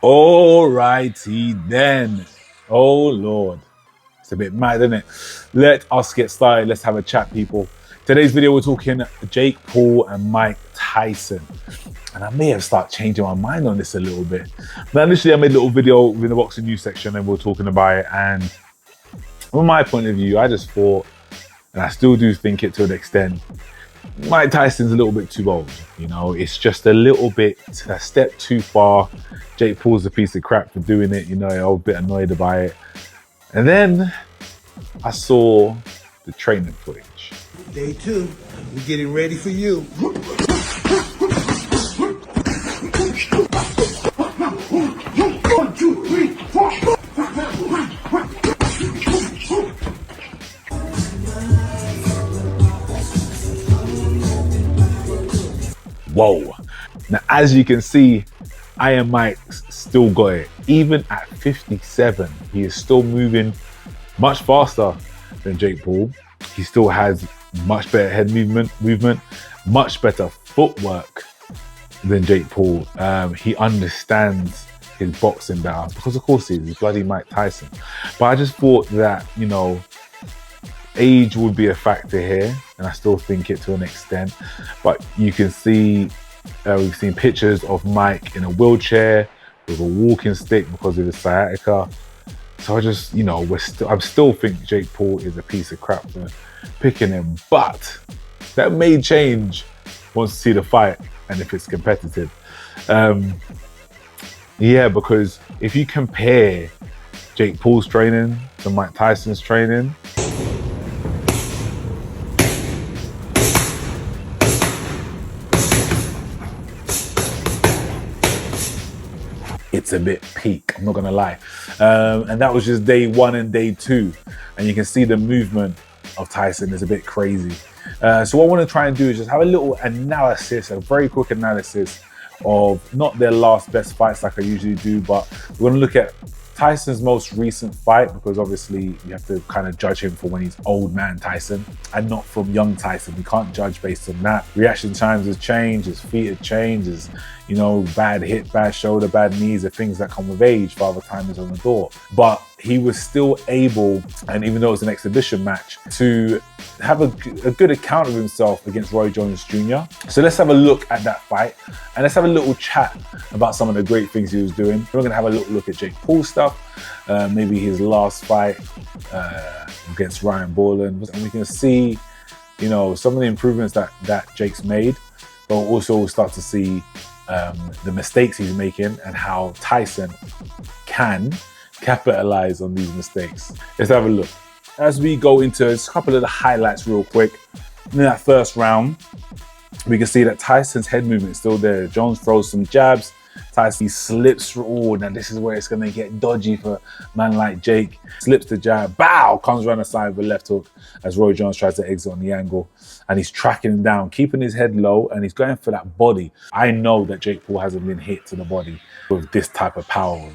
Alrighty then. Oh Lord. It's a bit mad, isn't it? Let us get started. Let's have a chat, people. Today's video, we're talking Jake Paul and Mike Tyson. And I may have started changing my mind on this a little bit. But initially, I made a little video in the boxing news section and we were talking about it. And from my point of view, I just thought, and I still do think it to an extent, Mike Tyson's a little bit too old. You know, it's just a little bit, a step too far. Jake Paul's a piece of crap for doing it. You know, I was a bit annoyed about it. And then I saw the training footage. Day two, we're getting ready for you. 1, 2, 3, 4. Whoa. Now, as you can see, Iron Mike's still got it. Even at 57, he is still moving much faster than Jake Paul. He still has much better head movement, much better footwork than Jake Paul. He understands his boxing better because, of course, he's bloody Mike Tyson. But I just thought that, you know, age would be a factor here, and I still think it to an extent. But you can see, we've seen pictures of Mike in a wheelchair with a walking stick because of his sciatica. So I just, you know, I still think Jake Paul is a piece of crap for picking him. But that may change once you see the fight and if it's competitive. Yeah, because if you compare Jake Paul's training to Mike Tyson's training, it's a bit peak, I'm not gonna lie. And that was just day one and day two. And you can see the movement of Tyson is a bit crazy. So what I wanna try and do is just have a little analysis, a very quick analysis of not their last best fights like I usually do, but we're gonna look at Tyson's most recent fight, because obviously you have to kind of judge him for when he's old man Tyson and not from young Tyson. You can't judge based on that. Reaction times has changed, his feet have changed, his, you know, bad hip, bad shoulder, bad knees are things that come with age. Father time is on the door. But he was still able, and even though it was an exhibition match, to have a good account of himself against Roy Jones Jr. So let's have a look at that fight and let's have a little chat about some of the great things he was doing. We're gonna have a little look at Jake Paul stuff, maybe his last fight against Ryan Bourland, and we can see, you know, some of the improvements that Jake's made, but also we'll start to see the mistakes he's making and how Tyson can capitalize on these mistakes. Let's have a look. As we go into a couple of the highlights real quick, in that first round, we can see that Tyson's head movement is still there. Jones throws some jabs, Tyson slips through. Oh, now this is where it's gonna get dodgy for a man like Jake. Slips the jab, bow, comes around the side with a left hook as Roy Jones tries to exit on the angle. And he's tracking him down, keeping his head low, and he's going for that body. I know that Jake Paul hasn't been hit to the body with this type of power.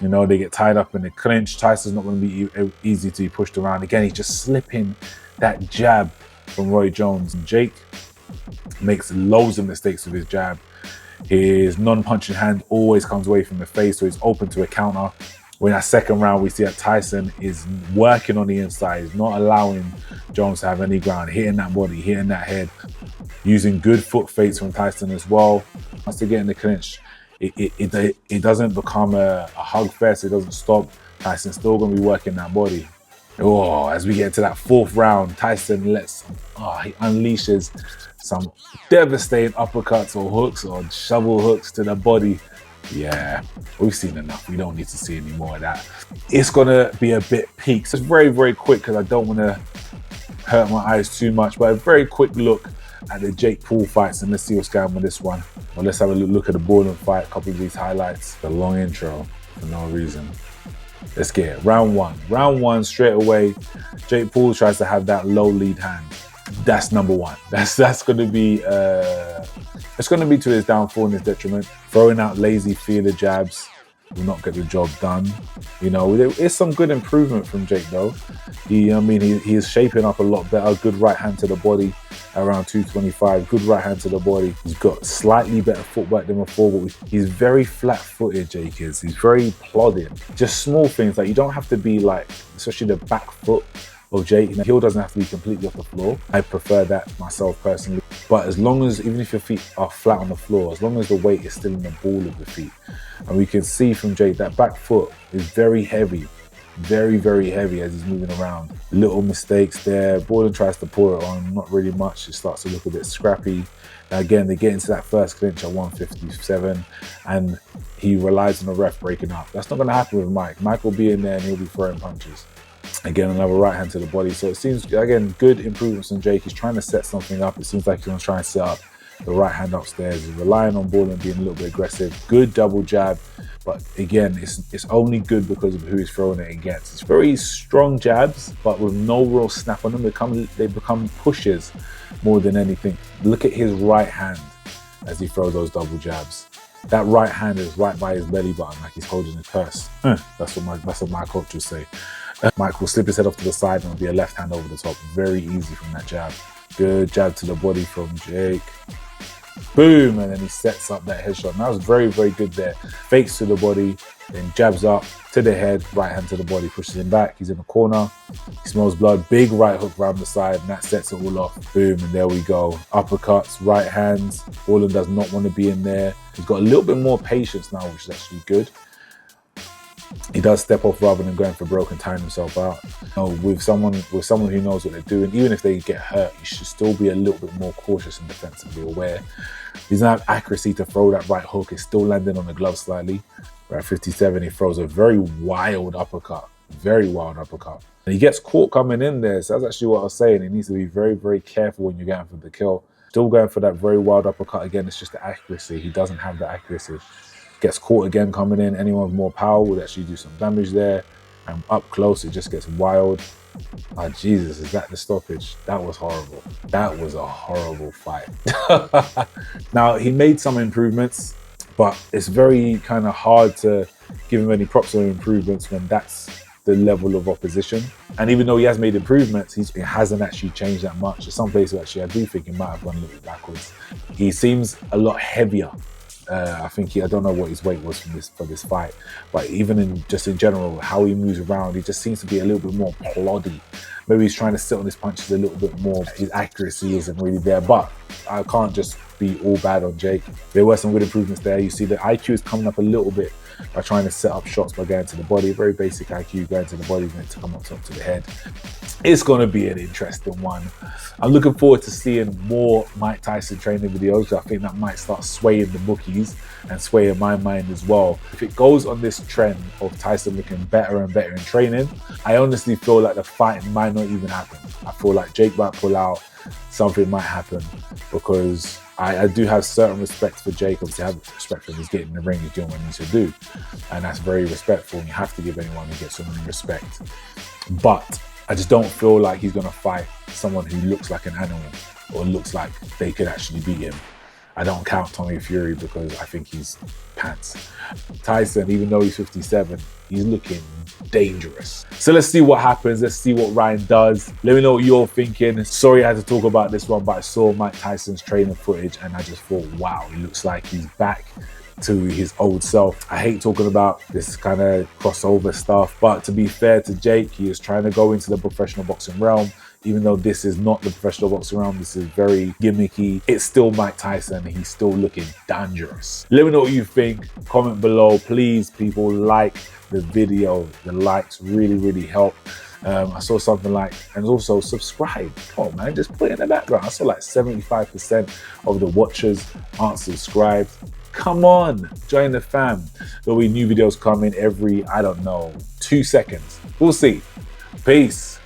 You know, they get tied up in the clinch. Tyson's not going to be easy to be pushed around. Again, he's just slipping that jab from Roy Jones. And Jake makes loads of mistakes with his jab. His non-punching hand always comes away from the face, so he's open to a counter. When that second round, we see that Tyson is working on the inside. He's not allowing Jones to have any ground, hitting that body, hitting that head, using good foot fakes from Tyson as well. Once they get in the clinch, it doesn't become a hug fest. It doesn't stop. Tyson's still going to be working that body. Oh, as we get to that fourth round, Tyson he unleashes some devastating uppercuts or hooks or shovel hooks to the body. Yeah, we've seen enough. We don't need to see any more of that. It's going to be a bit peak. So it's very, very quick because I don't want to hurt my eyes too much, but a very quick look at the Jake Paul fights, and let's see what's going on with this one. Well, let's have a look at the Bourland fight, a couple of these highlights. The long intro for no reason. Let's get it. Round one. Round one, straight away, Jake Paul tries to have that low lead hand. That's number one. That's going to be it's going to be to his downfall and his detriment. Throwing out lazy feeler jabs, will not get the job done. You know, there is some good improvement from Jake though. He is shaping up a lot better. Good right hand to the body, around 225. Good right hand to the body. He's got slightly better footwork than before, but he's very flat-footed, Jake is. He's very plodding. Just small things, like you don't have to be like, especially the back foot of Jake, you know, heel doesn't have to be completely off the floor. I prefer that myself personally. But as long as, even if your feet are flat on the floor, as long as the weight is still in the ball of the feet. And we can see from Jake that back foot is very heavy, very, very heavy as he's moving around. Little mistakes there. Bourland tries to pour it on, not really much. It starts to look a bit scrappy. Now again, they get into that first clinch at 157 and he relies on the ref breaking up. That's not gonna happen with Mike. Mike will be in there and he'll be throwing punches. Again, another right hand to the body. So it seems, again, good improvements on Jake. He's trying to set something up. It seems like he's going to try and set up the right hand upstairs. He's relying on Bourland being a little bit aggressive. Good double jab. But again, it's only good because of who he's throwing it against. It's very strong jabs, but with no real snap on them. They become pushes more than anything. Look at his right hand as he throws those double jabs. That right hand is right by his belly button, like he's holding a purse. That's what my coach would say. Mike will slip his head off to the side and it'll be a left hand over the top. Very easy from that jab. Good jab to the body from Jake. Boom, and then he sets up that headshot. And that was very, very good there. Fakes to the body, then jabs up to the head, right hand to the body, pushes him back. He's in the corner. He smells blood. Big right hook round the side, and that sets it all off. Boom, and there we go. Uppercuts, right hands. Bourland does not want to be in there. He's got a little bit more patience now, which is actually good. He does step off rather than going for broke and tying himself out. You know, with someone who knows what they're doing, even if they get hurt, you should still be a little bit more cautious and defensively aware. He doesn't have accuracy to throw that right hook. It's still landing on the glove slightly. At 57, he throws a very wild uppercut. Very wild uppercut. And he gets caught coming in there. So that's actually what I was saying. He needs to be very, very careful when you're going for the kill. Still going for that very wild uppercut again. It's just the accuracy. He doesn't have the accuracy. Gets caught again coming in. Anyone with more power would actually do some damage there. And up close, it just gets wild. Oh, Jesus, is that the stoppage? That was horrible. That was a horrible fight. Now, he made some improvements, but it's very kind of hard to give him any props on improvements when that's the level of opposition. And even though he has made improvements, he hasn't actually changed that much. In some places, actually, I do think he might have gone a little bit backwards. He seems a lot heavier. I think I don't know what his weight was for this fight, but even just in general, how he moves around, he just seems to be a little bit more ploddy. Maybe he's trying to sit on his punches a little bit more. His accuracy isn't really there, but I can't just be all bad on Jake. There were some good improvements there. You see the IQ is coming up a little bit by trying to set up shots by going to the body. Very basic IQ, going to the body, meant to come up top to the head. It's going to be an interesting one. I'm looking forward to seeing more Mike Tyson training videos. I think that might start swaying the bookies and swaying my mind as well. If it goes on this trend of Tyson looking better and better in training, I honestly feel like the fight might not even happen. I feel like Jake might pull out, something might happen, because I do have certain respect for Jake. Obviously, I have respect for him. He's getting in the ring, he's doing what he needs to do. And that's very respectful, and you have to give anyone who gets someone respect. But I just don't feel like he's going to fight someone who looks like an animal or looks like they could actually beat him. I don't count Tommy Fury because I think he's pants. Tyson, even though he's 57, he's looking dangerous. So let's see what happens. Let's see what Ryan does. Let me know what you're thinking. Sorry I had to talk about this one, but I saw Mike Tyson's training footage and I just thought, wow, he looks like he's back to his old self. I hate talking about this kind of crossover stuff, but to be fair to Jake, he is trying to go into the professional boxing realm. Even though this is not the professional boxing realm, this is very gimmicky. It's still Mike Tyson. He's still looking dangerous. Let me know what you think. Comment below. Please, people, like the video. The likes really, really help. I saw something like, and also subscribe. Come on, man, just put it in the background. I saw like 75% of the watchers aren't subscribed. Come on, join the fam. There'll be new videos coming every, I don't know, 2 seconds. We'll see. Peace.